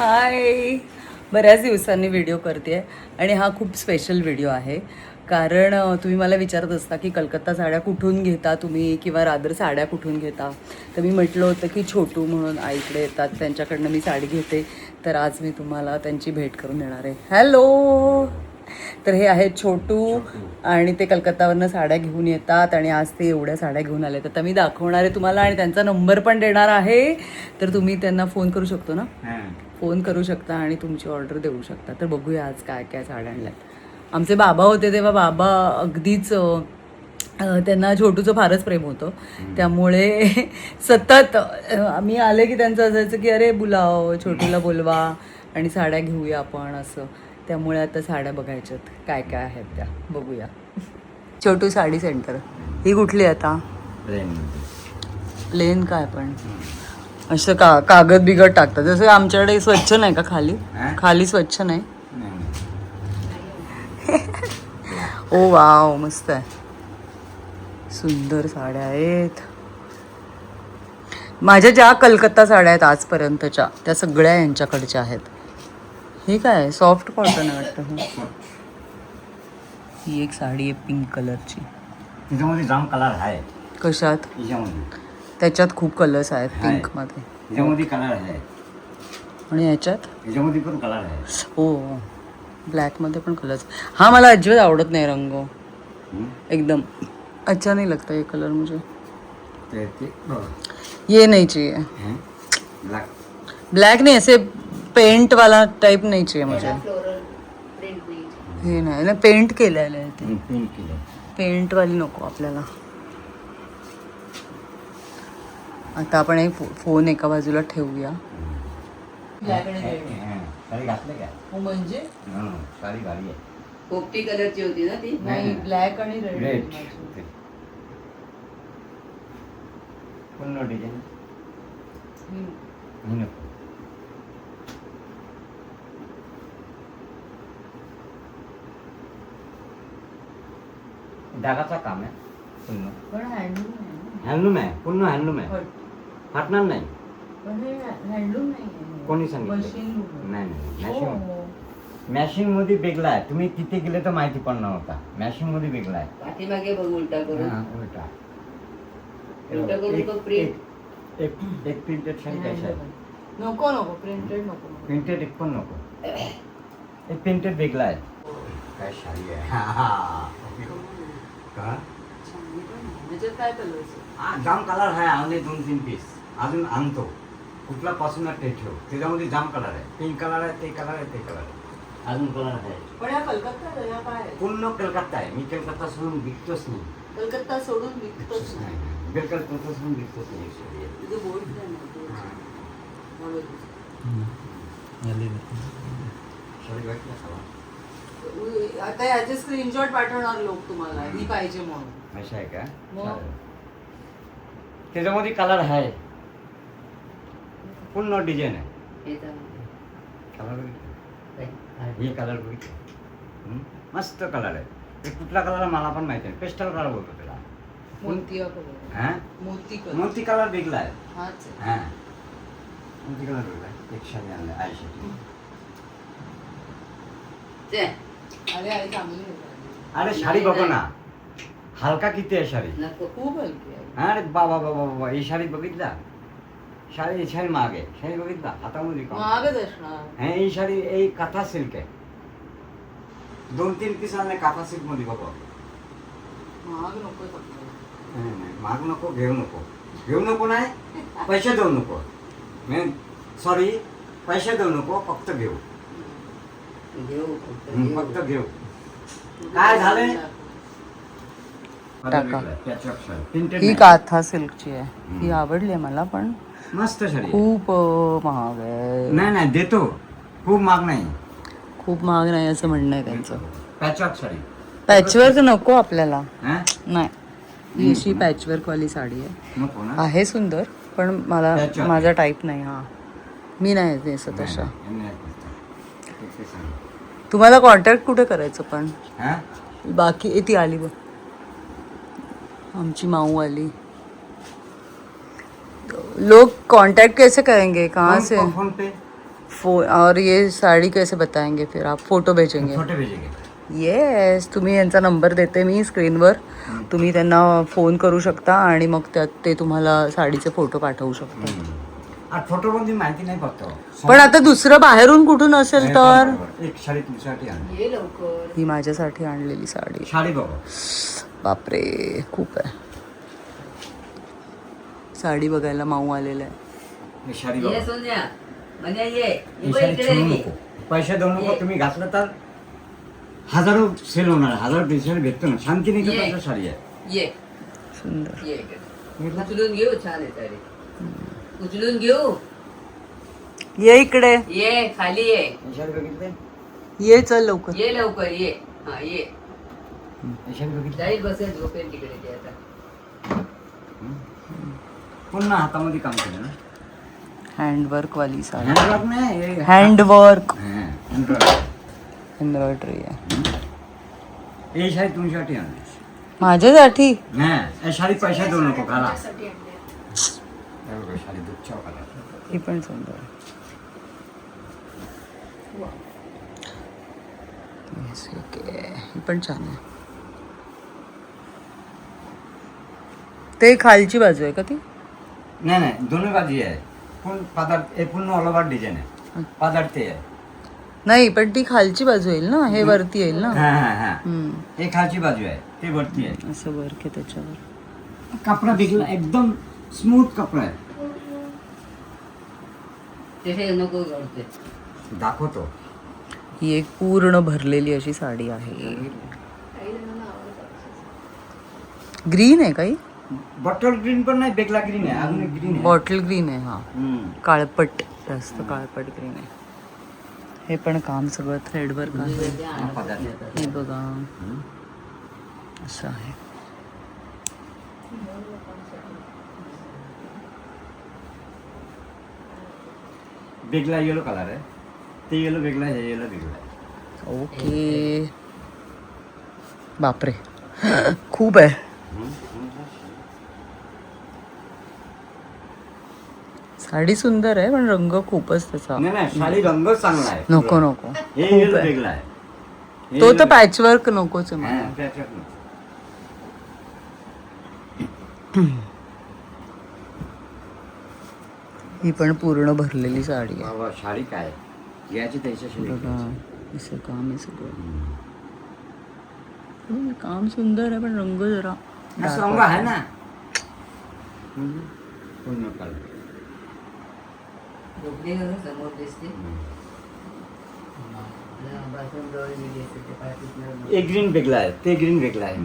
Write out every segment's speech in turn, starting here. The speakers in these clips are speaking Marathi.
हाय. बऱ्याच दिवसांनी व्हिडिओ करते आणि हा खूप स्पेशल व्हिडिओ आहे कारण तुम्ही मला विचारत असता की कलकत्ता साड्या कुठून घेता तुम्ही किंवा रादर साड्या कुठून घेता. तर मी म्हटलं होतं की छोटू म्हणून आईकडे येतात, त्यांच्याकडनं मी साडी घेते. तर आज मी तुम्हाला त्यांची भेट करून देणार आहे. हॅलो. तर हे आहेत छोटू आणि ते कलकत्तावरनं साड्या घेऊन येतात आणि आज ते एवढ्या साड्या घेऊन आले. तर मी दाखवणार आहे तुम्हाला आणि त्यांचा नंबर पण देणार आहे. तर तुम्ही त्यांना फोन करू शकतो ना, फोन करू शकता आणि तुमची ऑर्डर देऊ शकता. तर बघूया आज काय काय साड्या आणल्यात. आमचे बाबा होते तेव्हा बाबा अगदीच त्यांना छोटूचं फारच प्रेम होतं. त्यामुळे सतत आम्ही आले की त्यांचं असायचं की अरे बुलाव, छोटूला बोलवा आणि साड्या घेऊया आपण असं. त्यामुळे आता साड्या बघायच्यात काय काय आहेत त्या बघूया. छोटू साडी सेंटर ही कुठली आता? प्लेन काय पण असं कागद बिगड टाकतात जसं आमच्याकडे स्वच्छ नाही का खाली? खाली स्वच्छ नाही. ओ वाव, मस्त आहे, सुंदर साड्या आहेत. माझ्या ज्या कलकत्ता साड्या आहेत आजपर्यंतच्या त्या सगळ्या यांच्याकडच्या आहेत. हे काय सॉफ्ट कॉटन आहे वाटतं. ही एक साडी आहे पिंक कलरची. त्याच्यामध्ये जाम कलर आहे. कशात? त्याच्यात खूप कलर्स आहेत पिंक मध्ये. त्याच्यामध्ये कलर आहे आणि याच्यात त्याच्यामध्ये पण कलर आहे. हो, ब्लॅक मध्ये पण कलर्स. हा मला अजिबात आवडत नाही रंग, एकदम अच्छा नहीं लगता ये कलर मुझे. ये नहीं चाहिए, ब्लैक नहीं, ऐसे पेंट वाला टाइप नहीं चाहिए मुझे. हे नाही ना, पेंट केलेलं आहे ते. पेंट वाली नको आपल्याला. आता आपण एक फोन एका बाजूला ठेवूया. साडी घातले काय? म्हणजे साडी गाडी आहे. पोपटी कलरची होती ना ती. नाही, ब्लॅक आणि रेड. पूर्ण डिझाईन डागाचा काम आहे पूर्ण. पण हँडलूम आहे. हँडलूम आहे, पूर्ण हँडलूम आहे, फाटणार नाही. पण हे हँडलूम नाही. कोणी सांगितलं? नाही हो. मॅशिंग मध्ये वेगळा आहे. तुम्ही तिथे गेले तर माहिती पडणार होता. मॅशिंग मध्ये वेगळा आहे. पाठीमागे बघ उलटा करून. उलटा उलटा करून बघ प्रिंट. एक प्रिंटेड साडी कशी आहे? नको नको, प्रिंटेड नको. प्रिंटेड एक पण नको. एक प्रिंटेड वेगळा आहे. काय साडी आहे का? त्याच्यात काय कलर? जाम कलर आहे. आम्ही 2-3 पीस अजून आणतो. कुठला पासून ते ठेव. त्याच्यामध्ये जाम कलर आहे. पिंक कलर आहे, ते कलर आहे, ते कलर आहे, अजून कलर आहे. पण या कलकत्ता या काय आहे? पूर्ण कलकत्ता आहे. मी कलकत्ता सोडून विकतोच नाही. कलकत्ता सोडून विकतोच नाही. कलकत्ता सोडून विकतोच नाही. तुझं बोर्ड काय नाही. आता याचे स्क्रीनशॉट पाठवणार लोक तुम्हाला, ही पाहिजे म्हणून. असं आहे का? मग? त्याच्यामध्ये कलर आहे, पूर्ण डिझाईन आहे. कलर हे कलर बघितलं, मस्त कलर आहे. हे कुठला कलर मला पण माहिती आहे. पेस्टल कलर बोलतो त्याला. मोती कलर. हां, मोती कलर. मोती कलर वेगळा आहे. हाच आहे. हां, मोती कलर वेगळा आहे. एक साडी आणलं आईसाठी. अरे आई चांगली आहे. अरे साडी बघो ना, हलका किती आहे साडी. खूप हलकी आहे. अरे बाबा बाबा बाबा, ही साडी बघितला. साडी साडी महाग आहे. साडी बघितला हातामध्ये का? महागच असणार. ही साडी एक काथा सिल्क आहे. 2-3 पीस आणले काथा सिल्क मध्ये. बघा, महाग नको आपल्याला. महाग नको, घेऊ नको. घेऊ नको नाही, पैसे देऊ नको. सॉरी, पैसे देऊ नको, फक्त घेऊ. फक्त घेऊ. काय झालंय? ही काथा सिल्कची आहे. ही आवडली मला, पण मस्त साडी. खूप महाग आहे. नाही नाही, देतो. खूप महाग नाही. खूप महाग नाही असं म्हणणं आहे त्यांचं. पॅचवर्क साडी. पॅचवर्क नको आपल्याला. हां, नाही, ही अशी पॅचवर्क वाली साडी आहे. नको ना. आहे सुंदर, पण मला Patchwork. माझा टाईप नाही. हा, मी नाही नेसत तशा. तुम्हाला कॉन्टॅक्ट कुठे करायचं पण? हां, बाकी ती आली बघ, आमची माऊ आली. लोग कांटेक्ट कैसे करेंगे, कहाँ से? फोन पे. और ये साड़ी कैसे बताएंगे फिर आप? फोटो भेजेंगे? फोटो भेजेंगे. येस, तुम्ही यांचा नंबर देते मी स्क्रीनवर, तुम्ही त्यांना फोन करू शकता आणि मग त्यात ते तुम्हाला साडीचे फोटो पाठवू शकता. आज फोटो मध्ये माहिती नाही फक्त. पण आता दुसरं बाहेरून कुठून असेल तर? एक साडी तुमच्यासाठी आणली. ये लवकर. ही माझ्यासाठी आणलेली साडी. साडी बघा. बापरे, खूप आहे. साडी बघायला माऊ आलेला आहे. ही साडी ये बघा. सोन्या. म्हणजे ये. ही ये बघ साडी इकडे ठेवू ये. नको. पैसे देऊ नको. ये. तुम्ही घातलं तर हजारो सेल होणार. 1000 टी-शर्ट भेटतो ना. शांती ये. निकेतनची साडी आहे. ये. सुंदर. ये इकडे. उचलून घेऊ, छान आहे साडी. उचलून घेऊ. ये इकडे, ये खाली ये. ही साडी बघितली? ये चल लवकर. ये लवकर ये. हा ये. ही साडी बघितली? जाईल बसेल झोपेल तिकडे ते आता. पुन्हा हातामध्ये काम केलं ना. हँडवर्क वाली साडी. हँडवर्क नाही हे हँडवर्क, हँडवर्क. एम्ब्रॉयडरी आहे. ही साडी तुमच्यासाठी आणली. माझ्यासाठी? हा, ही साडी पैसे देऊ नको. घाला. साडी दुःख कलर. ही पण सुंदर आहे. Yes, okay. ही पण छान आहे. ते खालची बाजू आहे का ती? नाही नाही, दोन्ही बाजू आहे. पण पदार्थ हे पूर्ण ऑल ओव्हर डिझाईन आहे. पदार्थ ते आहे. नाही, पण ती खालची बाजू येईल ना, हे वरती येईल ना. हा हा हा. हम्म. हे खालची बाजू आहे, ते वरती आहे. असं वर्क आहे त्याच्यावर. कपडा देखील एकदम स्मूथ कपडा आहे. तिथे नको करते. दाखवतो. ही एक पूर्ण भरलेली अशी साडी आहे. ग्रीन आहे काही? बॉटल ग्रीन पण नाही, बेगला ग्रीन आहे. अजून एक ग्रीन आहे. बॉटल ग्रीन आहे. हा, हम्म. काळपट, जास्त काळपट ग्रीन आहे. हे पण काम सगळं थ्रेडवर्क आहे. हा, पदार्थ. हे बघा, हम्म. असं आहे. बेगला येलो कलर आहे. ते येलो वेगळा आहे, हे येलो वेगळा आहे. ओके. बापरे, खूप आहे. साडी सुंदर आहे पण रंग खूपच त्याचा. नाही नाही, साडी रंग चांगला आहे. नको नको, हे खूप येलो आहे. वेगळा आहे. हे तो yellow तर पॅचवर्क नकोच आहे हा, मला. त्याच्यात नाही. ही पण पूर्ण भरलेली साडी आहे. बाबा, साडी काय याची त्याच्याशी बघा, असं काम आहे सगळं. काम सुंदर आहे पण रंग जरा असं रंग आहे ना. पूर्ण कलर. झोपली का गं? समोर दिसते. बाथरूम जवळ गेली असते ते पाठीतनं. एक ग्रीन वेगळा आहे, ते ग्रीन वेगळा आहे.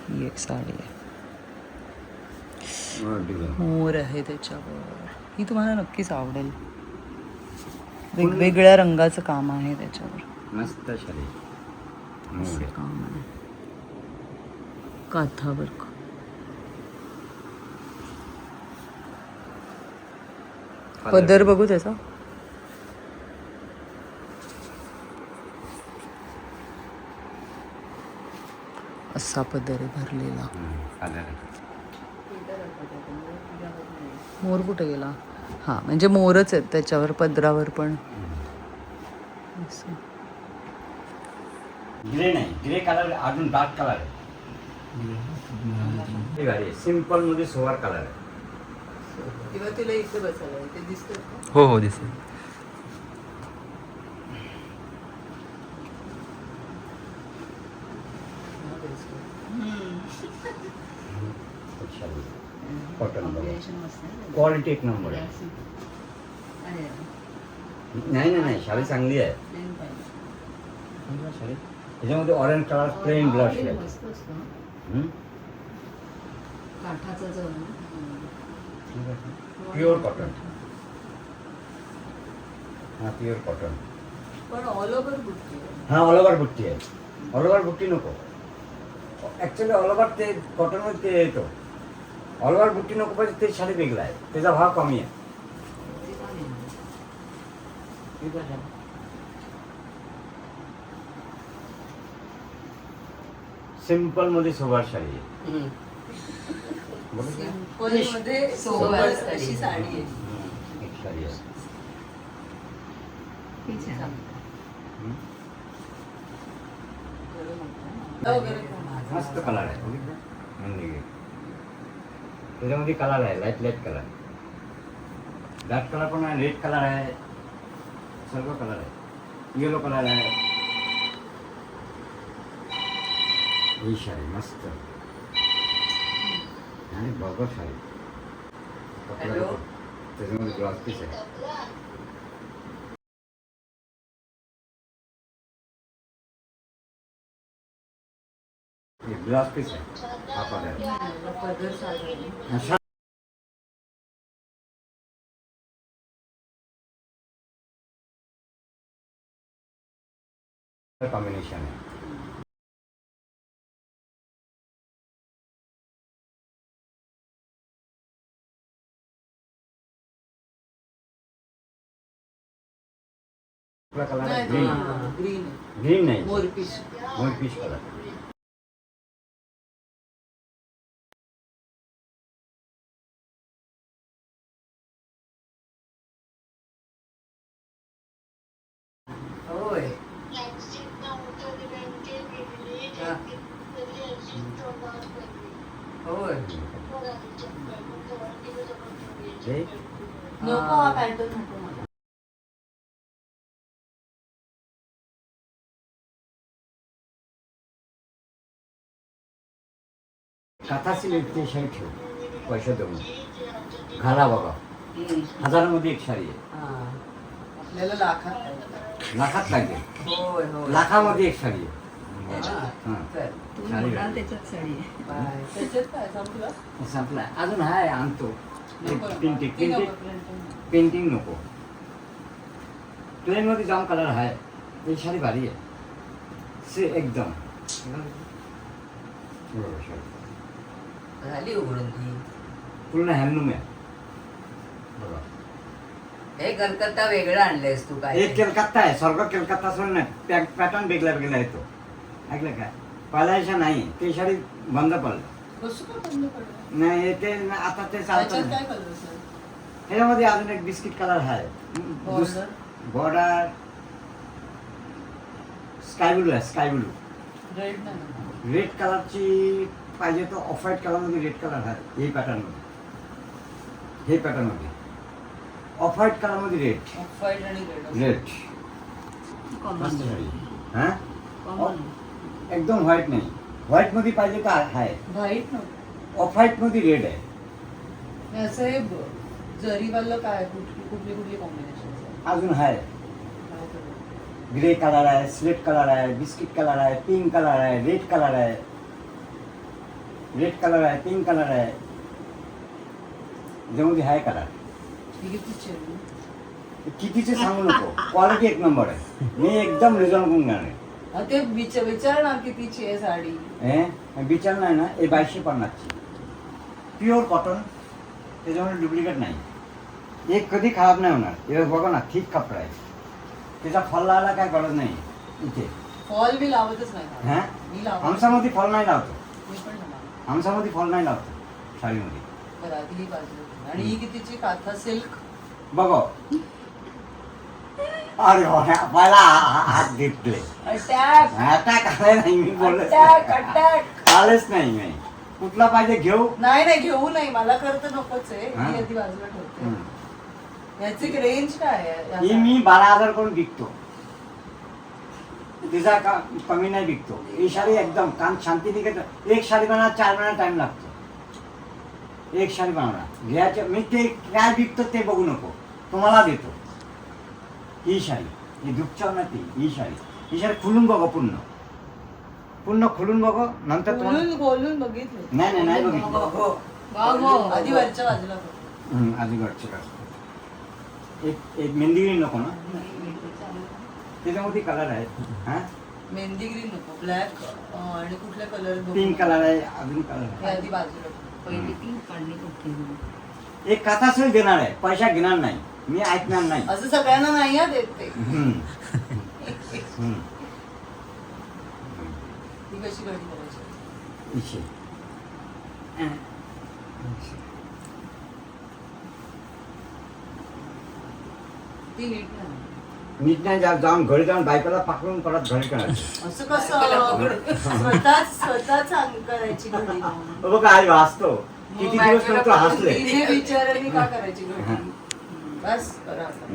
ही एक साडी आहे. हो, डिझाईन. मोर आहे त्याच्यावर. ही तुम्हाला नक्कीच आवडेल. वेगवेगळ्या रंगाचं काम आहे त्याच्यावर. मस्त साडी. असं काम आहे. काथावर पदर बघू त्याचा. असा पदर आहे भरलेला. मोर कुठे गेला? हा, म्हणजे मोरच आहेत त्याच्यावर, पदरावर पण. असं. ग्रे नाही, ग्रे कलर अजून डार्क कलर आहे. ही गाडी आहे, सिंपल मध्ये सोवर कलर आहे. किंवा तुला इथे बसायला ते दिसतं. हो हो दिसेल. कॉटन क्वालिटी एक नंबर आहे. नाही नाही नाही, शाली चांगली आहे. शाली त्याच्यामध्ये ऑरेंज कलर प्लेन ब्लश आहे. Pure cotton. हा, प्युअर कॉटन. पण ऑल ओव्हर बुट्टी आहे. हा, ऑल ओव्हर बुट्टी आहे. ऑल ओव्हर बुट्टी नको. ॲक्च्युली ऑल ओव्हर ते कॉटनमध्ये ते येतो. ऑल ओव्हर बुट्टी नको पाहिजे, ते शाली वेगळा आहे, त्याचा भाव कमी आहे. सिंपल मध्ये सोबर शाली आहे. बघितलं? सिंपलमध्ये सोबर अशी साडी आहे. एक साडी आहे. ती छान. हं? वगैरे पण मस्त कलर आहे बघितलं? मेहंदी green. त्याच्यामध्ये कलर आहे लाईट कलर, डार्क कलर पण आहे, रेड कलर आहे, सर्व कलर आहे, येलो कलर आहे. ही साडी मस्त आणि बरोबर साडी कपडा Hello? बघ. त्याच्यामध्ये ब्लाउज पीस आहे. हे ब्लाउज पीस आहे हा पदर. पदर साडी आहे. अशा कॉम्बिनेशन आहे. आपला कलर आहे ग्रीन. ग्रीन ग्रीन नाही, मोरपीस. मोरपीस कलर. होय. होय. हे नको हा पॅटर्न नको मला. काथा सिल्कची शाही ठेव, पैसे देऊन घाला बघा. हजारामध्ये एक साडी आहे, हा. आपल्याला लाखात लाखात लागेल. होय होय. लाखामध्ये एक साडी आहे. हा. हां. चल. तू साडी म्हणाल लागेल. त्याच्यात साडी आहे. बाय. त्याच्यात काय संपलं? संपला अजून आहे, आणतो. नको. पेंटिंग ते नको, पेंटिंग प्रिंटिंग. पेंटिंग नको. प्लेनमध्ये जाम कलर आहे, ही साडी भारी आहे से एकदम. बरोबर साडी झाली उघडून ती. पूर्ण हँडलूम आहे बघा. हे कलकत्ता वेगळं आणलंयस तू काय? एक कलकत्ता आहे, सर्व कलकत्ता सोड नाही, पॅटर्न वेगळा वेगळा आहे तो. ऐकलं काय? पहिल्याशा नाही, ते साडी बंद पडलं. कसं काय बंद पडलं? नाही ते आता ते त्याच्यात चालतं काय नाही. Colour sir? ह्याच्यामध्ये अजून एक बिस्किट कलर आहे. Border? बॉर्डर स्काय ब्लू आहे, स्काय ब्लू. रेड नाही. रेड कलरची पाहिजे तो ऑफ व्हाईट कलरमध्ये रेड कलर आहे. हे पॅटर्नमध्ये, हे पॅटर्नमध्ये ऑफ व्हाईट कलरमध्ये रेड. ऑफ व्हाईट आणि रेड. रेड कॉमन मस्त साडी. हां कॉमन. एकदम व्हाईट नाही, व्हाईटमध्ये पाहिजे तर आहे. व्हाईट नको. ऑफ व्हाईटमध्ये रेड आहे. हे असं हे जरीवालं काय कुठली कुठली कॉम्बिनेशन? अजून आहे ग्रे कलर आहे, स्लेट कलर आहे, बिस्किट कलर आहे, पिंक कलर आहे, रेड कलर आहे, रेड कलर आहे, पिंक कलर आहे. ज्यामध्ये आहे कलर. कितीचे सांगू नको, क्वालिटी एक नंबर आहे. मी एकदम रिझॉल्व करून घेणार आहे. ते विचार ना कितीची आहे साडी. हे विचार नाही ना, हे 2250ची प्युअर कॉटन, त्याच्यामध्ये डुप्लिकेट नाही. हे कधी खराब नाही होणार. हे बघा ना, ठीक कपडा आहे, त्याचा फॉल लावायला काय गरज नाही. इथे फॉल मी लावतच नाही. हां मी लावत. आमच्यामध्ये फॉल नाही लावतो, मी पण नाही लावत. आमच्यामध्ये फॉल नाही लावतो साडीमध्ये. बरं आधी ही बाजू. आणि ही कितीची? काथा सिल्क. बघा अरे मला हात घेतले. अटॅक अटॅक आलाय नाही, मी बोललो अटॅक अटॅक. आलेच नाही. मी कुठला पाहिजे घेऊ. नाही घेऊ नाही, मला खरं नकोच आहे. हा? ही आधी बाजूला ठेवते. हं. याची रेंज काय आहे? ही मी 12,000 करून विकतो, तिचा कमी नाही विकतो. ही साडी एकदम काम शांती निघत. एक साडी बनवायला 4 महिना टाइम लागतो. एक साडी बनवणार घ्यायचं. मी ते काय विकतो ते बघू नको, तुम्हाला देतो. ही साडी ही दुपचाव नाही, ही साडी खुलून बघा, पूर्ण खुलून बघा. नंतर तुम्हाला बोलून बघितलं. नाही बघितलं. आधी वरच्या बाजूला बघ. आधी गडचे एक मेहंदी ग्रीन नको ना, त्याच्यामध्ये कलर आहेत. हां मेहंदी ग्रीन नको, ब्लॅक आणि कुठल्या कलर? पिंक कलर आहे, अजून कलर हे आहे. आधी बाजूला ठेव. पहिली पिंक काढली कुठे? एक कथा सोय देणार आहे, पैसा घेणार नाही, मी ऐकणार नाही. असं सगळ्यांना नाही हा देत ते. हम्म. हम्म. ती कशी घडी करायची? इथे. ती नीट नाही. नीट नाही जाऊन घरी जाऊन बायकोला पाकडून परत घरी करायचं. असं कसं स्वतः सांग करायची घडी मग. बघा आई हसतो किती दिवस नंतर हसले. तिने विचाराने का करायची घडी? बस करा आता.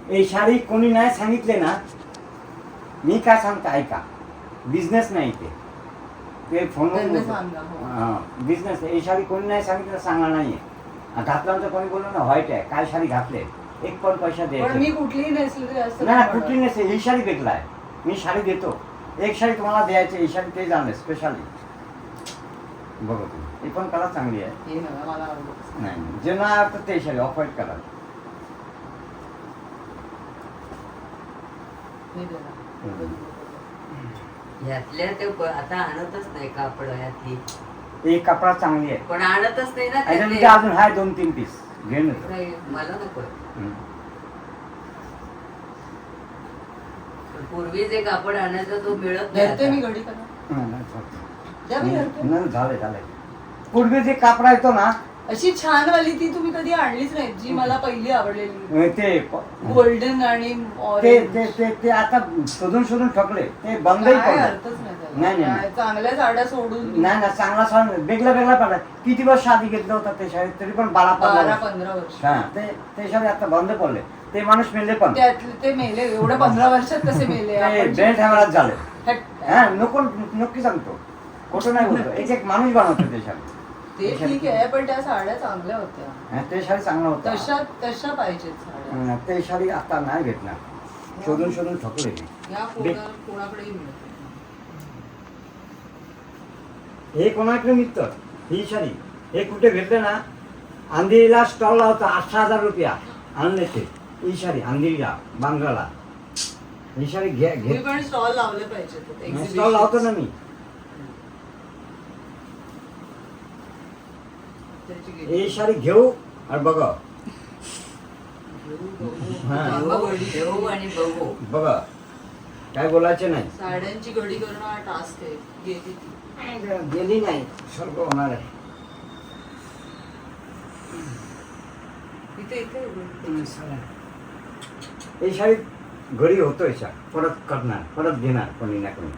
हे शाळी कोणी नाही सांगितले ना, मी काय सांगतो ऐका, बिझनेस नाही ते त्यांना फोनवर सांगा, हो. बिझनेस. हे शाळी कोणी नाही सांगितलं सांगणार नाहीये. घातल्यानंतर कोणी बोललं ना व्हाईट आहे, काय शाळी घातले, एक पण पैसा पण द्यायचा मी कुठलीही नेसली तरी असं नाही. नाही कुठली नसते, ही शाळी भेटला आहे. मी शाळी देतो, एक शाळी तुम्हाला द्यायची, ही शाळी ते जाणे स्पेशाली. बघा तुम्ही, ही पण कला चांगली आहे. हे नाही, मला आवडत नाही जे नाही आवडतं ते शाळी ऑफ व्हाईट करा. नाही देणार. ह्यातल्या ते आता आणतच नाही कापड ह्यातली, ही कपडा चांगली आहे. पण आणतच नाही ना याच्यामध्ये त्यातले. अजून हाय 2-3 पीस घेऊन येतो. नाही, मला नको. पूर्वी जे कापड आणायचं तो मिळत धरते मी नाही घडी करा. द्या मी धरते. झालंय. पूर्वी जे कापडा येतो ना अशी छान वाली ती तुम्ही कधी आणलीच नाही, जी मला पहिली आवडलेली. ते गोल्डन आणि ते ऑरेंज. ते ते ते आता शोधून ठकले, ते बंदही काय पडले. अर्थच नाही त्याला. नाही, नाही. काय चांगल्या साड्या सोडून नाही ना, चांगला सण वेगळा पडला. किती वर्ष आधी घेतलं होतं ते शाळेत, तरी पण 12-15 12-15 वर्ष. हा ते शाळेत आता बंद पडले. ते माणूस मेले पण त्यातले ते मेले एवढ्या 15 वर्षात कसे मेले? ते आपण बेल्ट हॅमराज झाले. हट. हा नक्की सांगतो, खोटं नाही बोलतो. एक माणूस बनवतो ते शाळेत. ते ठीक आहे, पण त्या साड्या चांगल्या होत्या. हा, ते शाळी चांगला होता. तशा पाहिजेत साड्या. ते शाळी आता नाही भेटणार. शोधून ठकले ते. या कोणाकडेही मिळत. हे कोणाकडे मिळतं ही शाळी? हे कुठे भेटले ना, अंधेरीला स्टॉल लावता 18,000 रुपया आणले ते. ही शाळी अंधेरीला, बांद्राला. ही शाळी तुम्ही पण स्टॉल लावले पाहिजे. स्टॉल लावतो ना मी. ही शाळी घेऊ आणि बघा. घेऊ आणि बघू. बघा काय बोलायचे नाही. साड्यांची घडी करणं हा टास्क आहे. गेली ती. गेली नाही, सर्व होणार आहे. इथे ही शाळी घडी होतोय शा, परत करणार, परत घेणार कोणी ना कोणी.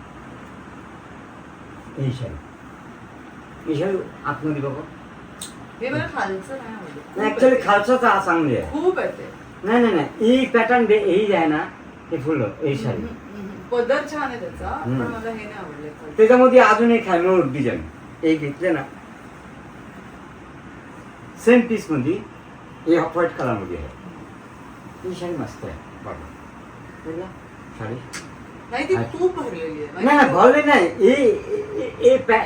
ही शाळी आतमध्ये बघा. हे मला खालचं नाही आवडलं. ऍक्च्युअली खालचं हा चांगली आहे. खूप आहे ते. नाही ही पॅटर्न ही जे आहे ना, हे फुल ही शाळी. पदर छान आहे त्याचा, पण मला हे नाही आवडले. त्याच्यामध्ये अजून एक आहे नोट डिझाईन. एक घेतले ना, सेम पीस मध्ये हे ऑफ व्हाईट कलर मध्ये आहे. ही शाळी मस्त आहे बघा. शाळी नाही ती खूप भरलेली आहे. नाही भरली नाही.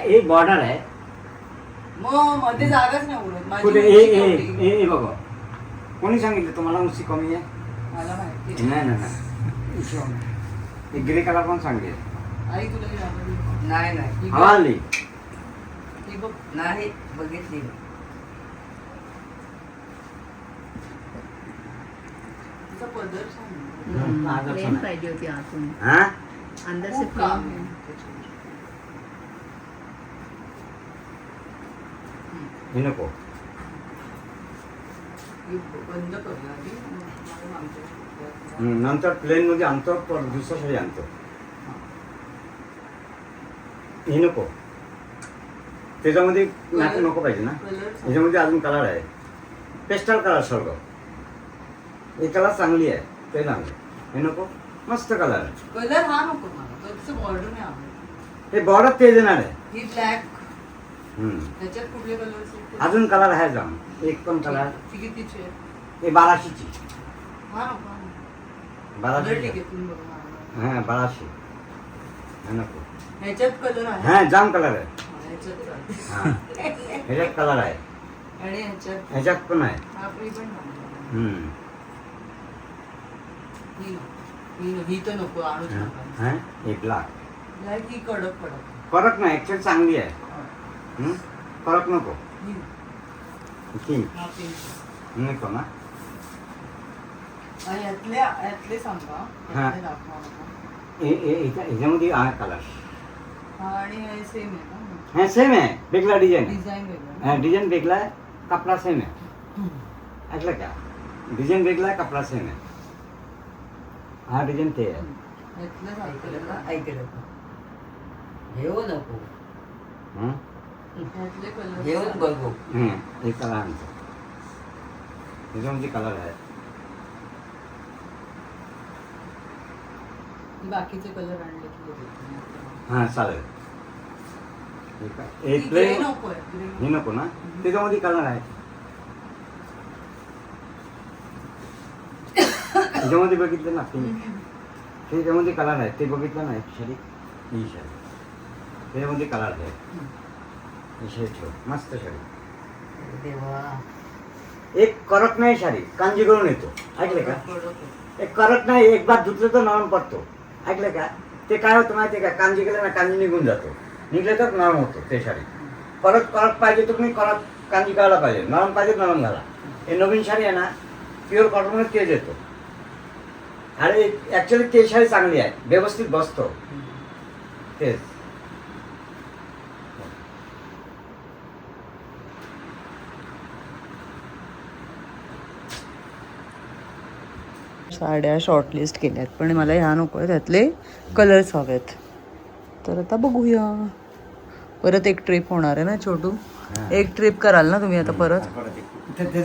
हे बॉर्डर आहे. मग मध्ये जागाच नाही उरत. माझी कुठे उंची केवढी? हे बघा. कोणी सांगितलं तुम्हाला उंची कमी आहे? मला माहिती. नाही. हे ग्रे कलर पण सांगते. आई तुला ही आवडली? नाही आवडली. ही बघ. नाही बघितली. तिचा पदर छान आहे. प्लेन पाहिजे होती आतून, हा अंदर से खूप काम प्लेन. आहे त्याच्यावर. हे नको. ही बंद करूया आधी. मग आमच्या नंतर प्लेन मध्ये आणतो, परत दुसऱ्या शाळी आणतो. हे नको. त्याच्यामध्ये नको पाहिजे ना. कलर याच्यामध्ये अजून कलर आहे, पेस्टल कलर सर्व. हे कलर चांगली आहे, ते चांगलं. हे नको, मस्त कलर आहे. कलर हा नको मला. त्याचं बॉर्डर नाही आवडत. हे बॉर्डर ते देणार आहे. ही ब्लॅक. त्याच्यात कुठले कलर? अजून कलर आहे जाऊन एक पण कलर. ती कितीची आहे? हे 1200ची. हा नको. 1200. ठीक आहे, तुम्ही बघा. हा 1200. हा नको. ह्याच्यात कलर आहे. हा जाम कलर आहे. ह्याच्यात चालते. हा ह्याच्यात कलर आहे, आणि ह्याच्यात पण आहे. आपली पण चांगली. ही नको. ही तर नको आणूच नका. हा हे ब्लॅक. ब्लॅक ही कडक कडक. फरक नाही, ऍक्च्युअली चांगली आहे. फरक नको. ही पिंक हा पिंक. नको ना. आणि यातले सांगा. यातले दाखवा मला. ह्याच्यामध्ये आहे कलर. हा आणि हे सेम आहे हाँ सेम है, वेगळा डिझाईन आहे. डिझाईन वेगळं. हाँ डिझाईन वेगळा आहे, कपडा सेम आहे. ऐकलं का? डिझाईन वेगळा आहे, कपडा सेम आहे. हा डिझाईन ते आहे. ह्यातलं ऐकलं सारखं. का? ऐकलं का? घेऊ नको. हं? ह्यातले कलर घेऊन बघू. हे कलर आमचं. ह्याच्यामध्ये कलर आहे. बाकीचे कलर आणले की बघू. हां चालेल. एक ग्रे प्लेन नकोय, ग्रे. हे नको ना, त्याच्यामध्ये कलर आहे. त्याच्यामध्ये बघितलं ना त्याच्यामध्ये कलर आहे, ते बघितलं ना. शरी ही शरी त्याच्यामध्ये कलर आहे. ही शरी ठेव, मस्त शरी. देवा. एक करत नाही शारी, कांजी करून येतो. ऐकलं का? एक करत नाही, एक बार धुतलं तर नरम पडतो. ऐकलं का? ते काय होतं माहिती आहे का? कांजी केलं ना, कांजी निघून जातो. निघले तर नरम होतो ते शारी. परत करत पाहिजे तुम्ही करत कांजी करायला पाहिजे. नरम पाहिजे नरम झाला. हे नवीन शारी आहे ना, प्युअर कॉटनमध्ये तेज येतो. आणि ॲक्च्युली ते शारी चांगली आहे, व्यवस्थित बसतो तेच. साड्या शॉर्टलिस्ट केल्यात, पण मला ह्या नको आहे, त्यातले कलर्स हवेत. तर आता बघूया. परत एक ट्रिप होणार आहे ना छोटू? एक ट्रिप कराल ना तुम्ही आता परत?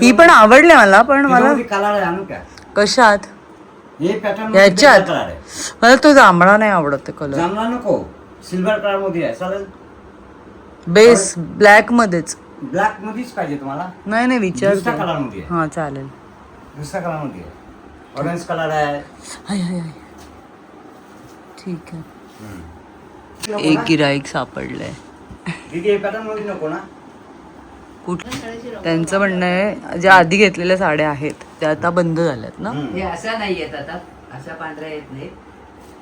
ही पण आवडली मला, पण मला कलर आहे आणू का? कशात? हे पॅटर्न ह्याच्यात? कलर आहे. मला तो जांभळा नाही आवडत ते कलर. जांभळा नको, सिल्वर कलर मध्ये आहे. चालेल? बेस ब्लॅक मध्येच? ब्लॅक मध्येच पाहिजे तुम्हाला? नाही नाही दुसऱ्या विचार. कलर मध्ये आहे. हा चालेल. दुसऱ्या कलर मध्ये आहे. ऑरेंज कलर आहे. हाय हाय हाय. ठीक आहे. एक गिराईक सापडलंय. दीदी हे पॅटर्न मध्ये नको ना? कुठ त्यांचं म्हणणं आहे ज्या आधी घेतलेल्या साड्या आहेत त्या आता बंद झाल्यात ना. हे अशा नाही येत आता, अशा पांढऱ्या येत नाही.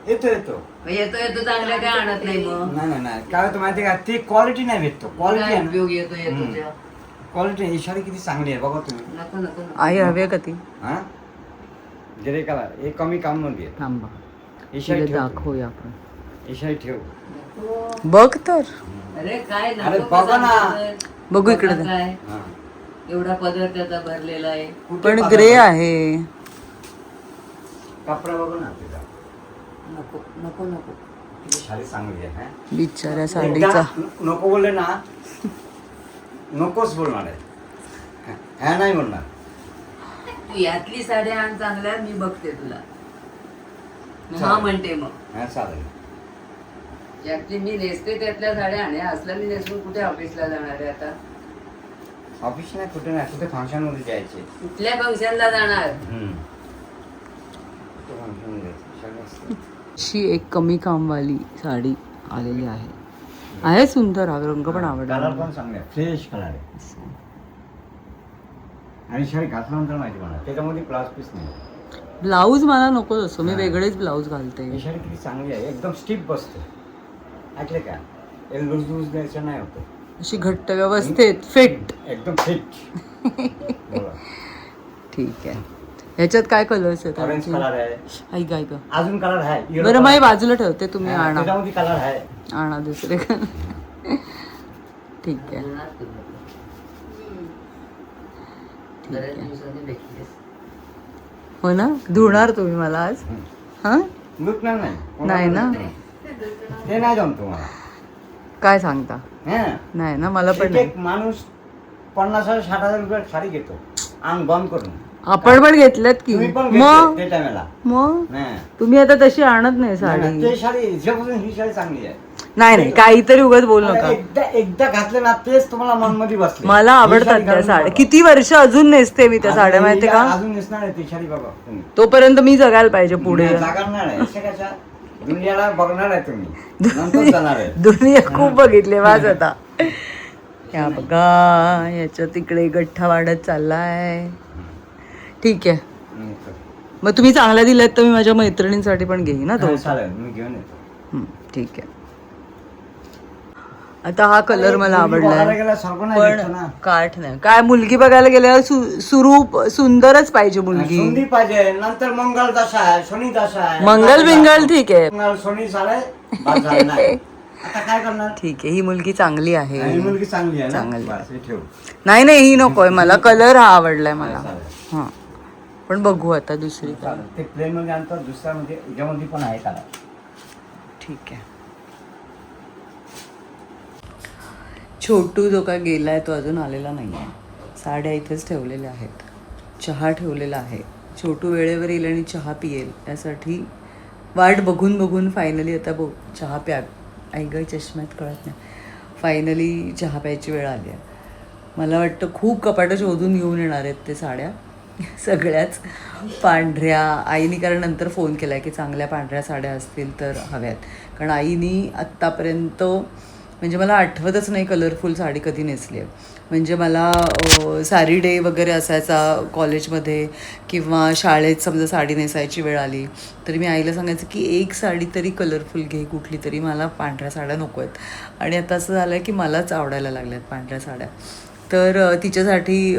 येतो येतो. येतो येतो चांगल्या काय आणत नाही मग. नाही नाही काय होतं माहिती आहे का? ती क्वालिटी नाही भेटतो. क्वालिटी काय आहे ना, उपयोग येतो येतो त्या. क्वालिटी ही शाडी किती चांगली आहे बघा तुम्ही. नको नको नको. आई हवी का ती? हा जरे कलर हे कमी काम मध्ये आहे. थांबा ही शाडी तिला ठेव. दाखवूया आपण. ही शाडी ठेव. नको. बघ तर. अरे काय नको अरे बघा ना. सांगितलं. बघू इकडे बघा काय हा. एवढा पदर त्याचा भरलेला आहे. कुठे पण पाहता ग्रे बघा. आहे. कपडा बघा ना तिचा. नको नको नको. ही शाडी चांगली आहे. हा? बिचाऱ्या साडीचा. एकदा नको बोलले ना, नकोच बोलणार आहे. ह्या नाही बोलणार. तू यातली साड्या आण चांगल्या, मी बघते तुला. मी हा म्हणते मग. हा चालेल. यातली मी नेसते त्यातल्या साड्या आणि असल्या मी नेसून कुठे ऑफिसला जाणार आहे आता? ऑफिस नाही, कुठे नाही, कुठे फंक्शन मध्ये जायचे. कुठल्या फंक्शनला जाणार? कुठे function मध्ये जायचे. शाडी असते. अशी एक कमी कामवाली साडी आलेली आहे सुंदर. हा रंग पण कलर आवडला. पण चांगला आहे, फ्रेश कलर आहे. आणि शाडी घातल्यानंतर माहिती मला त्याच्यामध्ये ब्लाउज पीस नाही. ब्लाऊज मला नको असो, मी वेगळेच ब्लाऊज घालते. ही शाडी किती चांगली आहे, एकदम स्टिफ बसते. ऐकले का? हे लूज लूज द्यायचं नाही होतं. अशी घट्ट व्यवस्थित फिट. एकदम फिट. ठीक आहे. ह्याच्यात काय कलर्स आहेत? ऑरेंज आणखी? कलर आहे. ऐक ऐक. अजून कलर आहे. बरं माझी बाजूला ठेवते, तुम्ही हा, आणा. त्याच्यामध्ये कलर आहे. आणा दुसरे. ठीक आहे. जाणार तुला. बऱ्याच दिवसांनी भेटलीस. हो ना, धुणार तुम्ही मला आज? हा लुटणार नाही. नाही ना? ते नाही जमत तुम्हाला. काय सांगता? हा. नाही ना, मला पण एक नाही. एक माणूस 50,000-60,000 रुपये साडी घेतो अंग बंद करून. आपण पण घेतल्यात की. तुम्ही पण मग घेतले त्या टायमाला. मग नाही. तुम्ही आता तशी आणत नाही नाही, साडी. ते साडी हिच्यापासून ही साडी चांगली आहे. नाही नाही, काहीतरी उगाच बोलू नका. एकदा घातले ना तेच तुम्हाला मनमध्ये बसले. मला ही आवडतात साडी त्या घालून साड्या. बघा. किती वर्ष अजून नेसते मी त्या साड्या, अजून माहितीये का? अजून नेसणार आहे ती साडी बघा तुम्ही. तोपर्यंत मी जगायला पाहिजे पुढे. नाही, जागणार आहे. कशा दुनियाला बघणार आहे तुम्ही, नंतर जाणार आहे. दुनिया खूप बघितले वाज आता. या बघा, याच्या तिकडे गठ्ठा वाढत चाललाय. ठीक आहे. मग तुम्ही चांगल्या दिल्यात तर मी माझ्या मैत्रिणींसाठी पण घेईन ना तो. हा, चालेल मी घेऊन येतो. ठीक आहे. आता हा कलर मला आवडलाय, पण काठ नाही. काय मुलगी बघायला गेल्यावर सुरूप सुंदरच पाहिजे मुलगी. सुंदी पाहिजे. नंतर मंगल दशा आहे, शनी दशा आहे. मंगल बिंगल ठीक आहे. मंगल शनी झालंय, बाद झालं नाही. आता काय करणार? ठीक आहे, ही मुलगी चांगली आहे. ही मुलगी चांगली आहे ना? चांगली. बस, हे ठेव. नाही नाही, ही नकोय मला. कलर हा आवडलाय मला. चालेल. हां, पण बघू आता दुसरी काय. चालेल. ते प्लेन मध्ये आणतो, दुसऱ्या मध्ये याच्यामध्ये पण आहे कलर. ठीक आहे. छोटू जो काय गेलाय तो अजून आलेला नाही आहे. साड्या इथेच ठेवलेल्या आहेत, चहा ठेवलेला आहे. छोटू वेळेवर येईल आणि चहा पियेल यासाठी वाट बघून बघून फायनली आता चहा प्या. आई गं, चष्म्यात कळत नाही. फायनली चहा प्यायची वेळ आली आहे. मला वाटतं खूप कपाटं शोधून घेऊन येणार आहेत ते साड्या सगळ्याच पांढऱ्या. आईनी कारण नंतर फोन केला आहे की चांगल्या पांढऱ्या साड्या असतील तर हव्यात. कारण आईनी आत्तापर्यंत म्हणजे मला आठवतच नाही कलरफुल साडी कधी नेसली आहे. म्हणजे मला साडी डे वगैरे असायचा कॉलेजमध्ये किंवा शाळेत समजा साडी नेसायची वेळ आली तरी मी आईला सांगायचं की एक साडी तरी कलरफुल घे कुठली तरी, मला पांढऱ्या साड्या नको आहेत. आणि आता असं झालं आहे की मलाच आवडायला लागल्या आहेत पांढऱ्या साड्या. तर तिच्यासाठी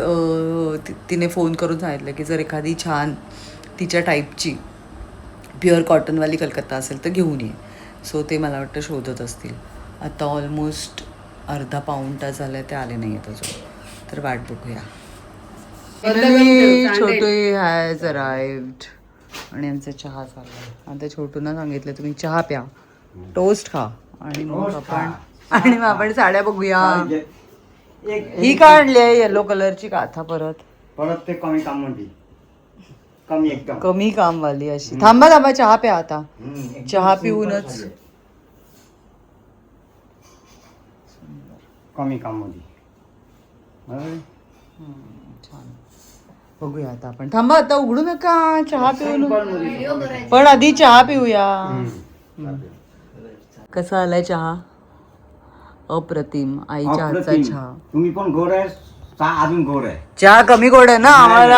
तिने फोन करून सांगितलं की जर एखादी छान तिच्या टाईपची प्युअर कॉटनवाली कलकत्ता असेल तर घेऊन ये. सो ते मला वाटतं शोधत असतील. आता ऑलमोस्ट अर्धा पाऊण तास झाला आहे ते आले नाही आहेत अजून, तर वाट बघूया. छोटू हॅज अराइव्ड आणि आमचा चहा चालला. आता छोटूंना सांगितलं तुम्ही चहा प्या, टोस्ट खा आणि मग आपण साड्या बघूया. ही का आणली आहे येलो कलरची काथा परत? परत ते कमी काम मध्ये, कमी एकदम कमी कामवाली अशी. थांबा चहा प्या आता. चहा पिऊनच कमी काम मध्ये. छान. बघूया आता आपण. थांबा आता, उघडू नका, चहा पिऊन. पण आधी चहा पिऊया. कसा आलाय चहा? अप्रतिम. आईच्या हातचा चहा. तुम्ही पण गोड आहे, चहा अजून गोड आहे. चहा कमी गोड आहे ना? आम्हाला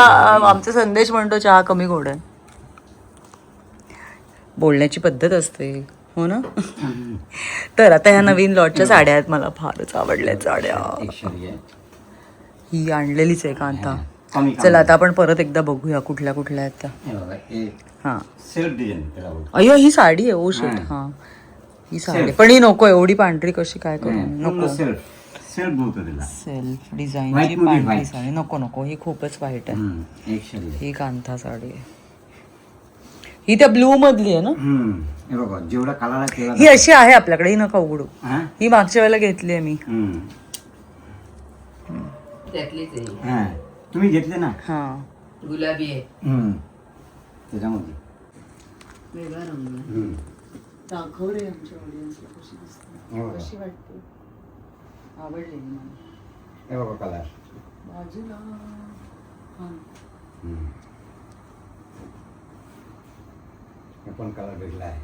आमचा संदेश म्हणतो चहा कमी गोड आहे. बोलण्याची पद्धत असते, हो ना? तर आता ह्या नवीन लॉटच्या साड्या आहेत, मला फारच आवडल्या साड्या. ही आणलेलीच आहे का आता? चला आता आपण परत एकदा बघूया कुठल्या कुठल्या आहेत त्या. हा, सेल्फ डिझाईन त्याला बोलतो. अय्यो ही साडी आहे. Oh shit. हा, ही साडी पण ही नको. एवढी पांढरी कशी काय करू? नको. सेल्फ बोलतो त्याला. सेल्फ डिझाईनची पांढरी साडी नको नको. ही खूपच वाईट आहे. एक शरी ही कांथा साडी आहे. ही त्या ब्लू मधली आहे ना? हे बघा, जेवढा कलर आहे तेवढा. ही अशी आहे आपल्याकडे. ही नका उघडू. हा? ही मागच्या वेळेला घेतली आहे मी. त्यातलीच आहे. हा, तुम्ही घेतले ना? हा, गुलाबी आहे. त्याच्यामध्ये वेगळा रंग आहे. दाखव रे आमच्या ऑडियन्सला कशी दिसते, हो. कशी वाटते. आवडली मला. हे बघा कलर बाजूला. हा, हे पण कलर भेटला आहे.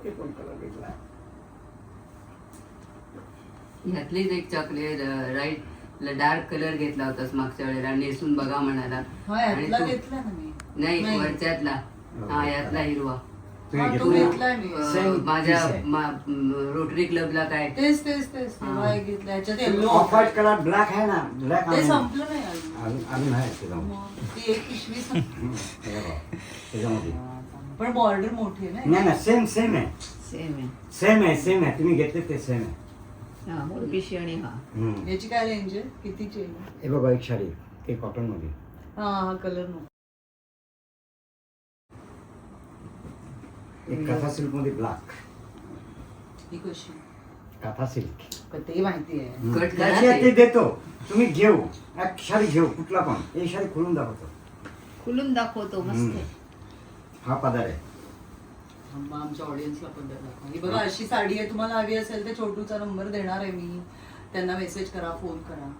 हे पण कलर भेटला आहे. ह्यातलीच एक चॉकलेट राईट डार्क कलर घेतला होतास मागच्या वेळेला, नेसून बघा म्हणाला. हा, आणि यातला तू- घेतला ना मी. नाही, नाही. वरच्यातला. हा, यातला हिरवा. हा, तो घेतला? घेतलाय मी. Same माझ्या piece आहे. रोटरी क्लबला काय तेच तेव्हा एक घेतला. याच्यात yellow off white colour black आहे ना? ब्लॅक ते संपलं नाही अजून. अजून आहे त्याच्यामध्ये. मग ती एक पिशवी संपली. हे बघा, त्याच्यामध्ये पण बॉर्डर मोठी आहे ना. नाही ना, सेम सेम आहे. सेम आहे. सेम आहे. तुम्ही घेतले ते सेम आहे. हा, मोरपिशी आणि हा. याची काय रेंज आहे? कितीची आहे? हे बघा, एक साडी ते कॉटन मध्ये. हा, कलर नको. एक कथा सिल्क मध्ये ब्लॅक. ही कशी? कथा सिल्क ते माहिती आहे. कट करा ते ते. देतो. तुम्ही घेऊ, एक साडी घेऊ कुठला पण. एक साडी खोलून दाखवतो. खुलून दाखवतो मस्त. हा पदर आहे. आमच्या ऑडियन्सला पण दाखवा. ही बघा अशी साडी आहे. तुम्हाला हवी असेल तर छोटूचा नंबर देणार आहे मी. त्यांना मेसेज करा, फोन करा.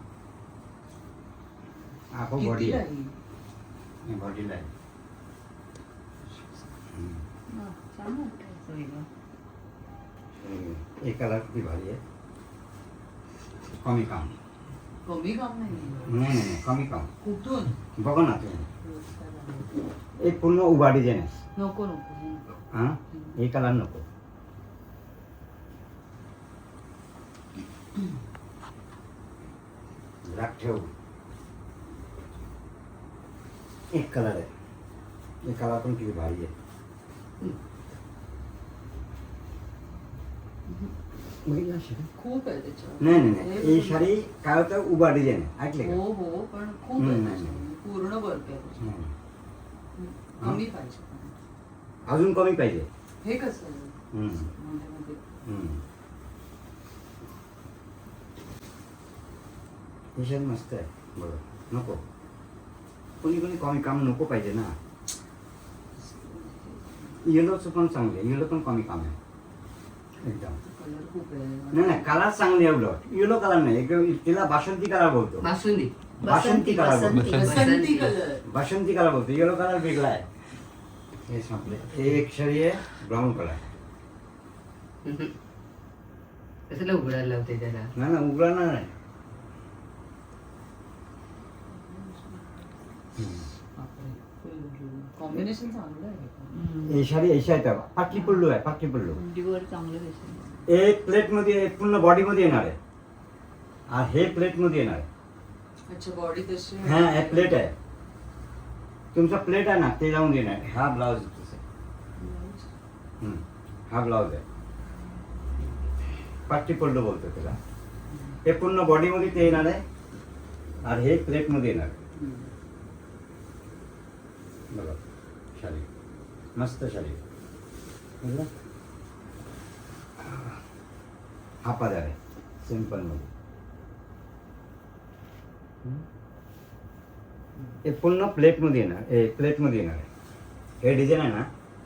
हा बॉडी कितीला आहे. ही? बॉडीला आहे. छान वाटतं वेगळं. एक कलर किती भारी आहे. कमी काम. कमी काम नाही. नाही, कमी काम. कुठून? बघा ना तुम्ही. एक पूर्ण उभा डिझाईन आहे. नको नको. हा, एक कलर नको. ब्लॅक ठेव. एक कलर आहे. हे कलर पण किती भारी आहे. बघितलं असेल? खूप आहे त्याच्यावर. नाही नाही नाही ही साडी काय होतं उभा डिझाईन आहे, ऐकले का? हो हो पण खूप आहे नाही, त्याच्यावर. पूर्ण वर्क आहे त्याच्यावर. नाही. कमी पाहिजे. अजून कमी पाहिजे. हे कसं आहे? हम्म. मध्ये. हम्म. ही साडी मस्त आहे. बरोबर नको कोणी कोणी कमी काम नको पाहिजे ना. येलोचं पण चांगलं आहे, येलो पण कमी काम आहे एकदम. कलर खूप आहे. नाही नाही कलर चांगले आहे उलट. येलो कलर नाही एकदम तिला बासंती कलर बोलतो. बासुंदी बासंती कलर बोलतो. बसंती कलर. बासंती कलर बोलतो. येलो कलर वेगळा आहे. हे संपले. एक शरी आहे ब्राऊन कलर. कसं उघडायला लावते त्याला. नाही ना उघडणार नाही. कॉम्बिनेशन चांगलं आहे. हे साडी ऐशी आहे त्या पाटली पल्लू आहे. पाटली पल्लू मुंडीवर चांगलं दिसेल. एक प्लेट मध्ये पूर्ण बॉडी मध्ये येणार आहे. आणि हे प्लेट मध्ये येणार आहे. अच्छा बॉडी तशी. हा हे प्लेट आहे. तुमचा प्लेट आहे ना ते जाऊन देणार. हा ब्लाउज हा ब्लाउज आहे. पाटली पल्लू बोलतो त्याला. हे पूर्ण बॉडी मध्ये ते येणार आहे आणि हे प्लेट मध्ये येणार आहे. बघा शाली मस्त शाली. बघा हा पदर आहे सिंपल मध्ये. हे पूर्ण प्लेट मध्ये येणार. हे प्लेट मध्ये येणार आहे. हे डिझाईन आहे ना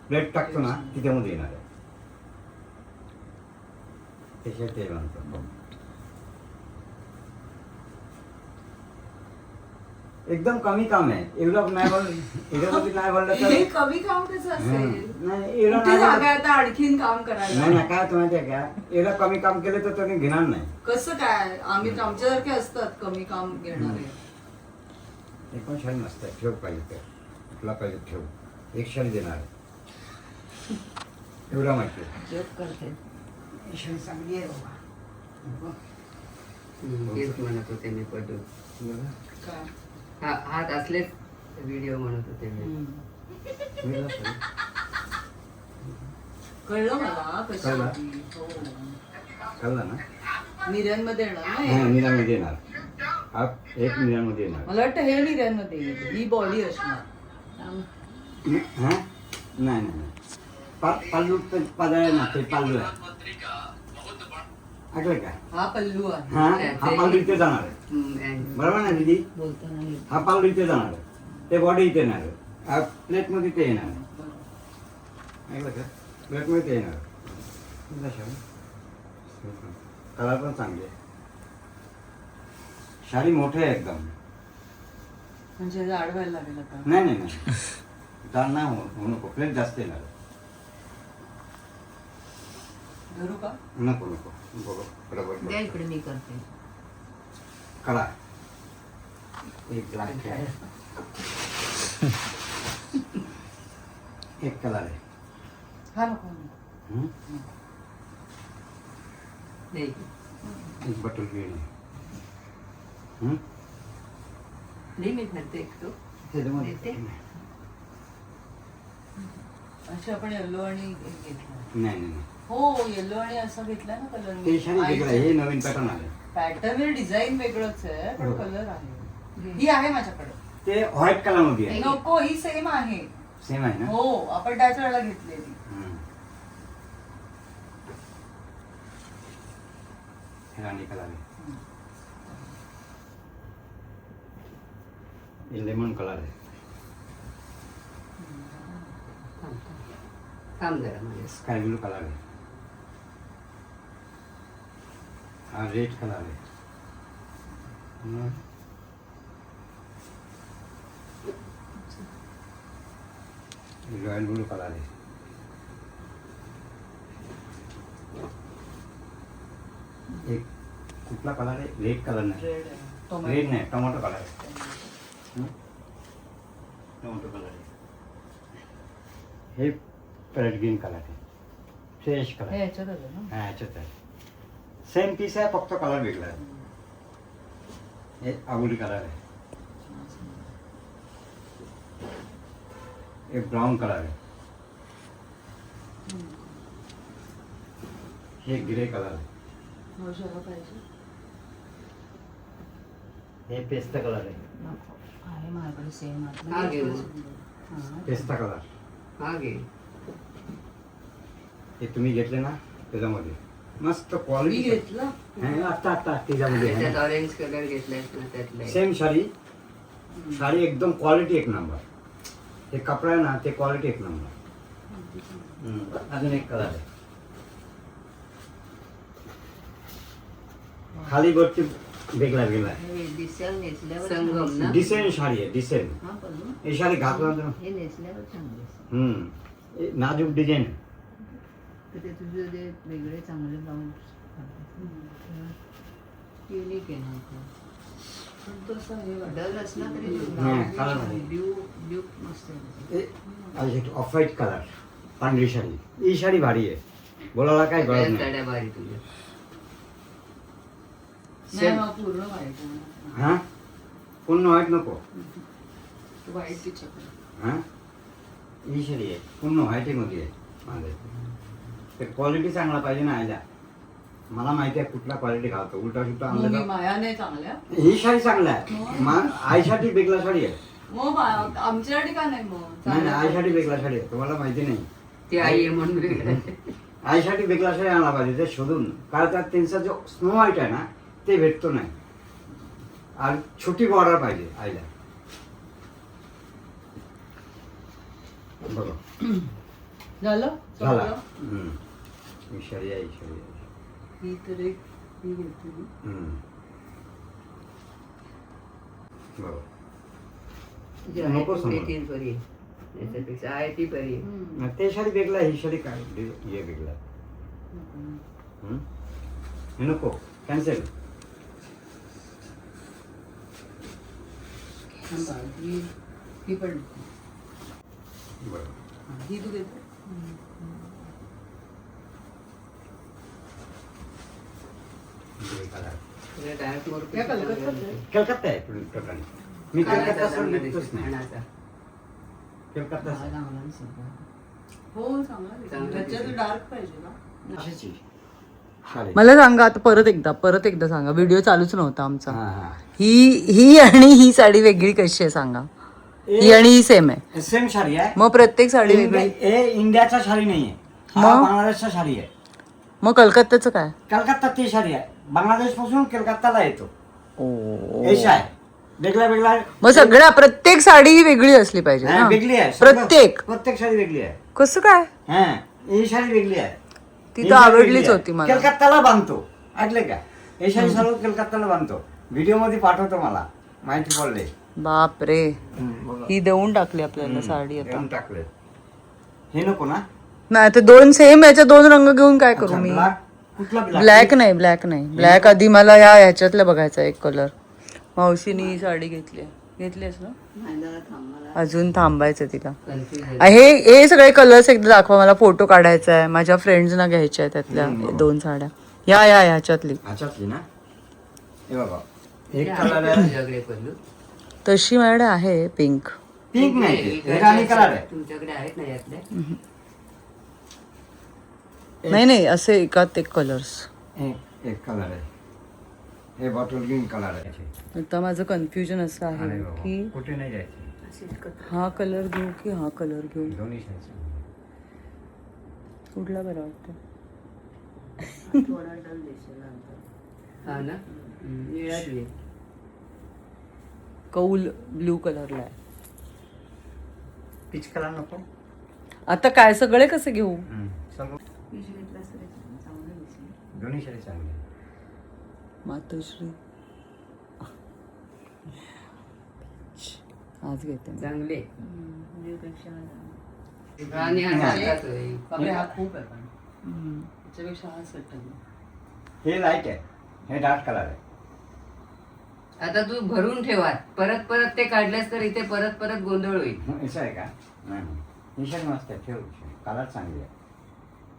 प्लेट टाकतो ना तिच्यामध्ये येणार आहे. त्याच्यात ते म्हणतो. एकदम कमी काम आहे. एवढं नाही बोल एवढ्यामध्ये नाही बोललं हे तर कमी काम कसं असेल? नाही एवढं कुठे नाही जागा बोललं- आहे आता आणखीन काम करायला? नाही ना काय माहिती आहे का एवढं कमी काम केलं तर तुम्ही घेणार नाही. कसं काय? आम्ही आमच्यासारखे असतात कमी काम घेणारे. हे पण शाळी मस्त आहे. ठेव पाहिजे तर तुला पाहिजे ठेव. एक शाळी देणार आहे. एवढं माहिती आहे. जोक करते. ही शाळी चांगली आहे बाबा. तेच म्हणत होते मी पटू. काय? हात असलेच व्हिडिओ म्हणत होते मी. कळलं मला कशी कळलं? होती. हो. कळलं ना. निर्यांमध्ये येणार ना हा हे? निरामध्ये येणार. हा एक निरामध्ये येणार. मला वाटतं हे निर्यांमध्ये येईल. ही बॉडी असणार. हा नाही नाही पाल्लू पदर आहे ना ते पाल्लू आहे. ऐकलं का. हा पल्लू आहे. हा हा पाल्लू इथे जाणार आहे. बरोबर ना दीदी. बोलताना हा पाल्लू इथे जाणार आहे. ते बॉडी इथे येणार आहे. हा प्लेटमध्ये ते येणार आहे. ऐकलं का प्लेटमध्ये ते येणार आहे. कलर पण चांगले आहे. शाली मोठे आहे एकदम. म्हणजे जाड व्हायला लागेल आता. नाही नाही नाही जाड नाही होऊ नको. प्लेट जास्त येणार आहे. धरू का? नको नको बघू बरोबर द्या इकडे मी करते. कला एक ग्लास आहे. एक कलर आहे. हा नको. हं? नाही एक बटन ग्रीन आहे. हं? नाही मी घालते एक तो. त्याच्यामध्ये देते? अच्छा आपण येल्लो आणि एक घेतला. नाही नाही नाही. हो येल्लो आणि असं घेतला ना कलर. ते शाली वेगळं आहे. हे नवीन पॅटर्न आले. पॅटर्न डिझाईन वेगळंच आहे पण हो. कलर आहे. ही आहे माझ्याकडे. ते व्हाईट कलर मध्ये आहे. नको ही सेम आहे. सेम आहे ना. हो आपण त्याच वेळेला घेतलेली. हं. हे राणी कलर आहे. हे लेमन कलर आहे. थांब जरा माझ्या. स्काय ब्लू कलर आहे. हा रेड कलर आहे. हं. रॉयल ब्लू कलर आहे. एक कुठला कलर आहे रेड कलर नाही. रेड आहे. Red tomato. नाही टोमॅटो कलर आहे. हं? टोमॅटो कलर आहे. हे पॅरेट ग्रीन कलर आहे. फ्रेश कलर हे याच्यात आलं ना. हा याच्यात आहे. सेम पीस आहे फक्त कलर वेगळा आहे. हे आबोली कलर आहे. एक ब्राऊन कलर आहे, हे ग्रे कलर आहे, हे पेस्ता कलर आहे, नको. आहे माझ्याकडे सेम हा घे मग. पेस्ता कलर. हा घे. हे तुम्ही घेतले ना त्याच्यामध्ये मस्त मी क्वालिटी घेतलं आता त्याच्यामध्ये त्यात ऑरेंज कलर घेतलाय ना त्यातला एक. सेम साडी. साडी एकदम क्वालिटी एक नंबर. हे कपडा आहे ना ते क्वालिटी एक नंबर. अजून एक कलर आहे, खाली वरती वेगळा वेगळा आहे. हे दिसेल नेसल्यावर संगम छान ना? डिसेंट साडी आहे, डिसेंट. हा बघू. ही साडी घातल्यानंतर हे नेसल्यावर छान दिसेल. हे नाजूक डिझाईन. तर ते तुझे जे वेगळे चांगले ब्लाऊज युनिक आहे ना का. पण तसं हे डल असला तरी color आहे. ब्ल्यू ब्ल्यू मस्त आहे. ऑफ व्हाईट कलर, पांढरी साडी. ही साडी भारी आहे, बोलायला काय गरज सगळ्या नाही. साड्या भारी तुझ्या. नाही मग पूर्ण व्हाईट आहे. हा पूर्ण व्हाईट नको. व्हाईट तिच्याकडे. हा ही साडी आहे पूर्ण व्हाईटमध्ये आहे माझे. ते क्वालिटी चांगला पाहिजे ना आयला. मला माहिती आहे कुठला क्वालिटी घालतो. उलटा सुलटा मग मी आणलं माया नाही चांगल्या तर ही साडी चांगला आहे. आईसाठी वेगळा साडी आहे. मग आमच्यासाठी का नाही मग नाही नाही, आईसाठी वेगळा साडी आहे. तुम्हाला माहिती नाही. ती आई आहे म्हणून वेगळं आहे. आईसाठी वेगळा साडी आणला पाहिजे ते शोधून. कारण त्यात त्यांचा जो स्नो व्हाईट आहे ना ते भेटतो नाही. आणि छोटी बॉर्डर पाहिजे आईला. बघा झालं झाला. संपलं? ही साडी आहे, ही साडी आहे. ही तर एक ही घेतली. बघा तुझी आहे नको ती समोर. पेटील बरी आहे. त्याच्यापेक्षा आहे ती बरी आहे. ते साडी वेगळा आहे, ही साडी काय हे वेगळा. हे नको, कॅन्सल. थांबा, ही पण बरं ही तू घेते तुला डार्क मोर या कलकत्त्यात आहे? कलकत्ता आहे टोटली. मी कलकत्ता सोडून घेतोच नाही. खाण्याचा. कलकत्ता चांगला दिसेल. हो चांगला चांगला त्याच्यात दिसेल. डार्क पाहिजे ना. अशीच आहे. साडी. मला सांगा आता परत एकदा सांगा. व्हिडिओ चालूच नव्हता आमचा. हा, हा. ही आणि ही साडी वेगळी कशी आहे सांगा. ही आणि ही सेम आहे. सेम साडी आहे. मग प्रत्येक साडी वेगळी. हे इंडियाचा साडी नाहीये, हा मग? बांगलादेशचा साडी आहे. मग कलकत्त्याचं काय? कलकत्ता ती साडी आहे. बांगलादेश पासून कलकत्ताला येतो. ओ. ऐसा आहे. वेगळा वेगळा. मग सगळ्या प्रत्येक साडी ही वेगळी असली पाहिजे हा, ना? वेगळी आहे. प्रत्येक साडी वेगळी आहे. कसं काय? हा ही साडी वेगळी आहे. ती ही तर साडी आवडलीच वेगळी आहे. होती मला. कलकत्ताला बांधतो ऐकले का. हे साडी सर्व कलकत्ताला बांधतो. व्हिडिओ मध्ये पाठवतो, मला माहिती पडले. बाप रे. बघा. ही देऊन टाकली आपल्याला साडी आता. देऊन टाकले. हे नको ना. नाही ते दोन सेम याचे दोन रंग घेऊन काय करू अच्छा, मी? black? कुठला ब्लॅक नाही. ब्लॅक आधी मला ह्याच्यातलं बघायचा एक कलर. मावशीने ही साडी घेतलीस ना? नाही जरा थांबायला. अजून थांबायचं तिला. कन्फ्युजन. हे सगळे कलर्स एकदा दाखवा मला. फोटो काढायचा आहे. माझ्या फ्रेंड्सना घ्यायच्या आहे त्यातल्या दोन साड्या. ह्याच्यातली ह्याच्यातली ना. हे बघा एक कलर आहे. तुझ्याकडे पल्लू तशी माझ्याकडे आहे पिंक. पिंक नाही, हे राणी कलर आहे. तुमच्याकडे आहेत ना यातले? नाही असे एकात एक कलर्स. एक कलर आहे. हे बॉटल ग्रीन कलर आहे. आता माझं कन्फ्युजन असं आहे अरे बाबा, की कुठे नाही जायचं. हा कलर घेऊ की हा कलर घेऊ. दोन्ही जायचं. कुठला बरा वाटतं? थोडा डल दिसेल नंतर. हा ना. निळा घे. कौल ब्ल्यू कलरला आहे. पीच कलर नको. आता काय सगळे कसे घेऊ? सर्व पीच घेतलास तरी चांगलं दिसेल. दोन्ही साडी चांगली आहे. मातोश्री आज घेते मी. चांगले. ब्ल्यूपेक्षा आणि हा सारखाच आहे. हा खूप आहे पण त्याच्यापेक्षा हा सेट आहे. हे लाईट आहे, हे डार्क कलर आहे. आता तू भरून ठेवात परत ते काढल्यास तर इथे परत गोंधळ होईल. असं आहे का. नाही ही साडी मस्त आहे. ठेव. कलर चांगली आहे.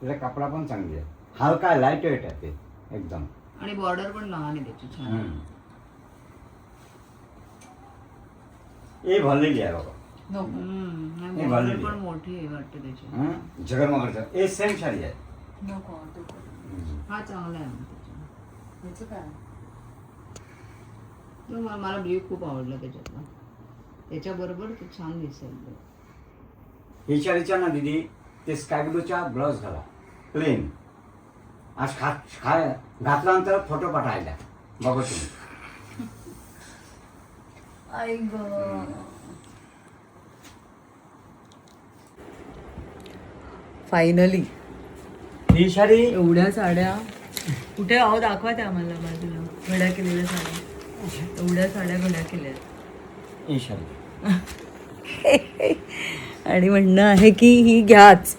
तिचा कपडा पण चांगली आहे. हलका आहे, लाईट वेट आहे ते एकदम. आणि बॉर्डर पण लहान आहे त्याची छान. हे भरलेली आहे बाबा. हे भरलेली पण आहे. मोठी आहे वाटतं त्याची. जगरमगरचं हे सेम साडी आहे. हा चांगला आहे मग त्याचा. मला ब्ल्यू खूप आवडला त्याच्यातला. त्याच्याबरोबर ते छान दिसेल. ही साडीच्या ना दिदी ते स्काय ब्लूच्या ब्लाउज घाला प्लेन. आज घातल्यानंतर फोटो पाठवायला बघा तुम्ही. आई ग. फायनली ही साडी एवढ्या साड्या कुठे आहो दाखवा त्या आम्हाला बाजूला घड्या केलेल्या साड्या. एवढ्या साड्या घड्या केल्या ही साडी आणि म्हणणं आहे की ही घ्याच.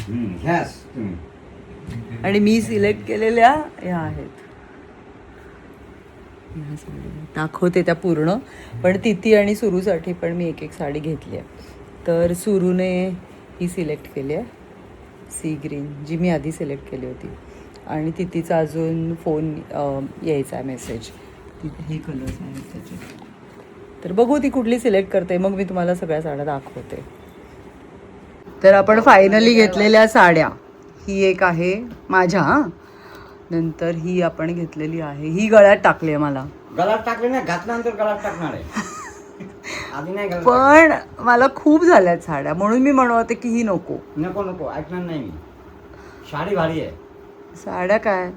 घ्यास तुम्ही. आणि मी सिलेक्ट केलेल्या ह्या आहेत. ह्या साड्या दाखवते त्या पूर्ण. पण तिथी आणि सुरूसाठी पण मी एक एक साडी घेतली आहे. तर सुरूने ही सिलेक्ट केली आहे सी ग्रीन, जी मी आधी सिलेक्ट केली होती. आणि तिथीचा अजून फोन यायचा आहे मेसेज. तिथे हे कलर्स आहेत त्याचे. तर बघू ती कुठली सिलेक्ट करते, मग मी तुम्हाला सगळ्या साड्या दाखवते. तर आपण फायनली घेतलेल्या साड्या, ही एक आहे माझ्या. नंतर ही आपण घेतलेली आहे, ही गळ्यात टाकली आहे मला. गळ्यात टाकले ना, घातल्यानंतर गळ्यात टाकणार आहे. आधी नाही गळ्यात पण मला खूप झाल्यात साड्या, म्हणून मी म्हणत होते की ही नको. नको नको ऐकणार नाही मी. साडी भारी आहे. साड्या काय,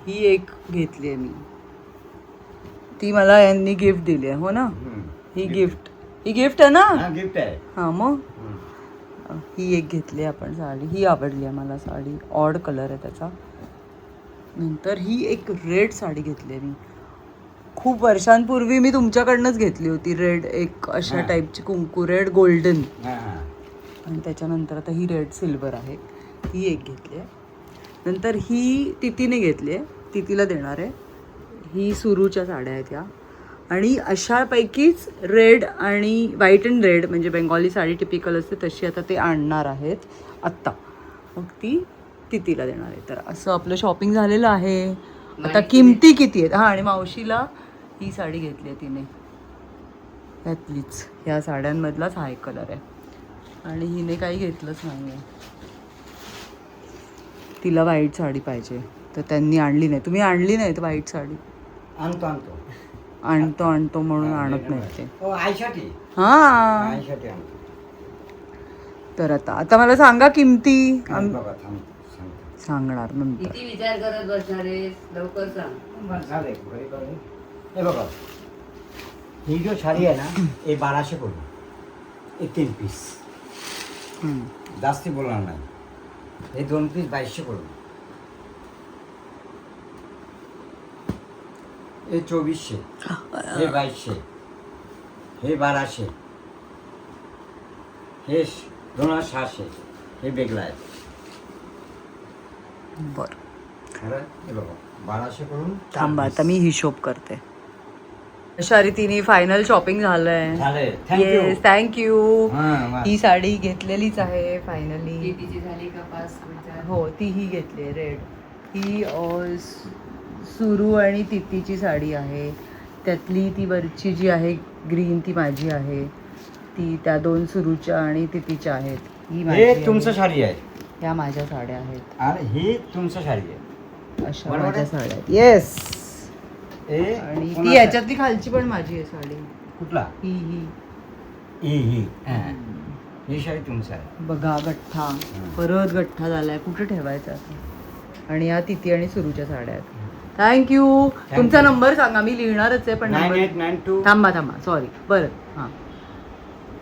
ही एक घेतली आहे मी. ती मला यांनी गिफ्ट दिली आहे. हो ना, ही गिफ्ट आहे ना. हा गिफ्ट आहे. हां मग ही एक घेतली आपण साडी. ही आवडली आहे मला साडी. ऑड कलर आहे त्याचा. नंतर ही एक रेड साडी घेतली आहे मी. खूप वर्षांपूर्वी मी तुमच्याकडनंच घेतली होती रेड, एक अशा टाईपची कुंकू रेड गोल्डन. आणि त्याच्यानंतर आता ही रेड सिल्वर आहे. ही एक घेतली आहे. नंतर ही तिथीने घेतली आहे, तिथीला देणार आहे. ही सुरूच्या साड्या आहेत ह्या. आणि अशापैकीच रेड आणि व्हाईट अँड रेड, म्हणजे बेंगॉली साडी टिपिकल असते तशी आता ते आणणार आहेत आत्ता. मग ती तिथीला देणार आहे. तर असं आपलं शॉपिंग झालेलं आहे. आता किमती किती आहेत. हां, आणि मावशीला ही साडी घेतली आहे तिने, त्यातलीच ह्या साड्यांमधलाच हा एक कलर आहे. आणि हिने काही घेतलंच नाही आहे. तिला व्हाईट साडी पाहिजे तर त्यांनी आणली नाही. तुम्ही आणली नाही तर व्हाईट साडी. आणतो म्हणून आणत नाही ते. आईसाठी. हां, आईसाठी आणतो. तर आता मला सांगा किमती. बघा थांब. सांगणार नंतर. किती विचार करत बसणार आहेस, लवकर सांग. झालंय घरी करून. हे बघा, ही जो साडी आहे ना, हे 1200 पडू. हे 3 पीस. जास्ती बोलणार नाही. हे 2 पीस 2200 पडू. हे 2400, हे 2200, हे 1200, हे 2600. हे वेगळं आहे. बरं, खरं हे बघा 1200 करून थांबा आता मी हिशोब करते. अशा रीतीने फायनल शॉपिंग झालंय. झालंय. Yes, thank you. हां ही साडी घेतलेलीच आहे फायनली. कितीची झाली का पास विचार. हो, ती ही घेतली आहे रेड. ही सुरू आणि तिथीची साडी आहे. त्यातली ती वरची जी आहे ग्रीन ती माझी आहे. ती त्या 2 सुरूच्या आणि तिथीच्या आहेत. ही माझी हे आहे. तुमचं साडी आहे ह्या माझ्या साड्या आहेत. आणि ही तुमचं साडी आहे. अशा बरोबर माझ्या आहे? साड्या आहेत. येस. हे आणि ती कोणाचं याच्यातली खालची पण माझी आहे साडी. आहे? कुठला? ही ही ही साडी तुमचं आहे. बघा गठ्ठा, परत गठ्ठा झालाय. कुठे ठेवायचा आता. आणि या तिथी आणि सुरूच्या साड्या आहेत. थँक्यू. तुमचा नंबर सांगा, मी लिहिणारच आहे पण नंबर. 9892. थांबा सॉरी. बरं, हां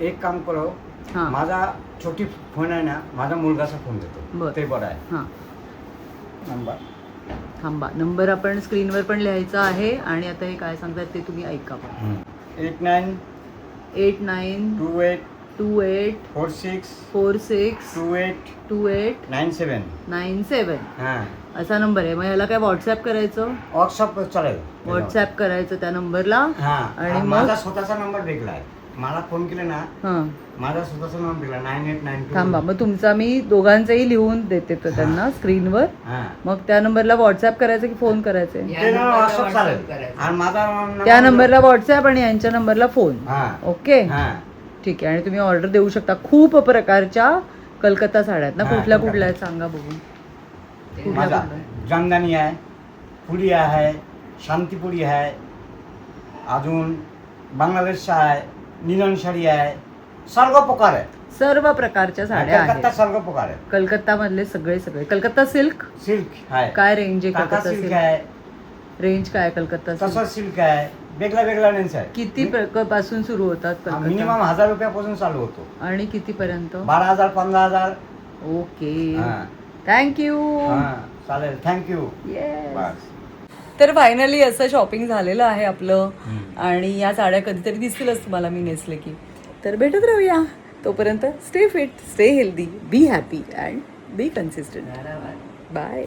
एक काम करो, हां माझा छोटी फोन आहे ना, माझा मुलगाचा फोन देतो. बरं. ते बरं आहे. हां नंबर थांबा. नंबर आपण स्क्रीनवर पण लिहायचा आहे. आणि आता हे काय सांगतात ते तुम्ही ऐका पण. 89 8928 46 46 28 28 97. 97 हां, असा नंबर आहे. मग ह्याला काय व्हॉट्सॲप करायचं. व्हॉट्सअप चालेल. व्हॉट्सॲप करायचं त्या नंबरला. हां, आणि आणि मग माझा स्वतःचा नंबर वेगळा आहे. मला फोन केला ना, हां माझा स्वतःचा नंबर वेगळा 9892. थांबा, मग तुमचा मी दोघांचाही लिहून देते तो त्यांना स्क्रीनवर. हां, मग त्या नंबरला व्हॉट्सॲप करायचं की फोन करायचे. ते ना व्हॉट्सअप चालेल. आणि माझा त्या नंबरला व्हॉट्सॲप आणि यांच्या नंबरला फोन. हां ओके, हां ठीक आहे. आणि तुम्ही ऑर्डर देऊ शकता. खूप प्रकारच्या कलकत्ता साड्या आहेत ना. हा, कुठल्या कलकत्ता. कुठल्या आहेत सांगा बघू. कुठल्या माझा कुठल्या? जामदानी आहे, पुरी आहे, शांतीपुरी आहे, अजून बांगलादेशचा आहे, निलन साडी आहे, सर्व प्रकार आहे. सर्व प्रकारच्या साड्या कलकत्ता आहेत. सर्व प्रकार आहे. कलकत्ता मधले सगळे सगळे. कलकत्ता सिल्क सिल्क आहे, काय रेंज आहे? काका कलकत्ता सिल्क सिल्क आहे, रेंज काय आहे कलकत्ता तसं सिल्क? सिल्क आहे, वेगळा वेगळा रेंज आहे. किती पासून सुरू होतात कलकत्ता? मिनिमम 1000 रुपयापासून चालू होतो. आणि किती पर्यंत? 12,000 15,000. ओके. हा. थँक्यू. हा, चालेल, थँक्यू. येस. बस. तर फायनली असं शॉपिंग झालेलं आहे आपलं. आणि या साड्या कधीतरी दिसतीलच तुम्हाला मी नेसले की. तर भेटत राहूया. तोपर्यंत stay fit, stay healthy, be happy and be consistent. Bye.